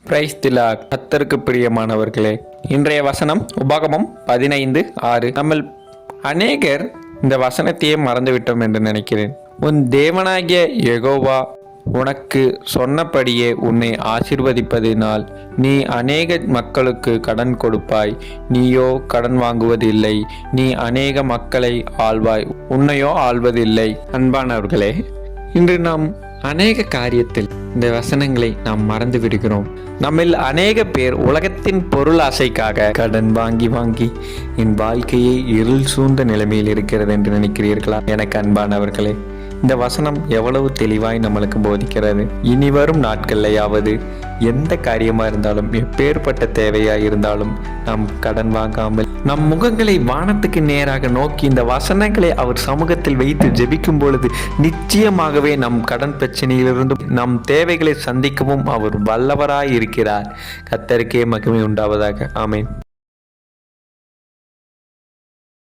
Praise the Lord. கர்த்தருக்கு பிரியமானவர்களே, இன்றைய வசனம் உபாகமம் 15:6. நம்ம அநேகர் இந்த வசனத்தையே மறந்துவிட்டோம் என்று நினைக்கிறேன். உன் தேவனாகிய யெகோவா உனக்கு சொன்னபடியே உன்னை ஆசீர்வதிப்பதினால் நீ அநேக மக்களுக்கு கடன் கொடுப்பாய். நீயோ கடன் வாங்குவதில்லை. நீ அநேக மக்களை ஆள்வாய், உன்னையோ ஆள்வதில்லை. அன்பானவர்களே, இன்று நாம் அநேக காரியத்தில் இந்த வசனங்களை நாம் மறந்து விடுகிறோம். நம்மில் அநேக பேர் உலகத்தின் பொருள் ஆசைக்காக கடன் வாங்கி வாங்கி என் வாழ்க்கையை இருள் சூழ்ந்த நிலைமையில் இருக்கிறது என்று நினைக்கிறீர்களா? எனக்கு அன்பானவர்களே, இந்த வசனம் எவ்வளவு தெளிவாய் நம்மளுக்கு போதிக்கிறது. இனி வரும் நாட்கள்லையாவது எந்த காரியமாக இருந்தாலும், எப்பேற்பட்ட தேவையாக இருந்தாலும் நாம் கடன் வாங்காமல் நம் முகங்களை வானத்துக்கு நேராக நோக்கி இந்த வசனங்களை அவர் சமூகத்தில் வைத்து ஜெபிக்கும் பொழுது நிச்சயமாகவே நம் கடன் பிரச்சனையிலிருந்தும் நம் தேவைகளை சந்திக்கவும் அவர் வல்லவராய் இருக்கிறார். கர்த்தருக்கே மகிமை உண்டாவதாக. ஆமென்.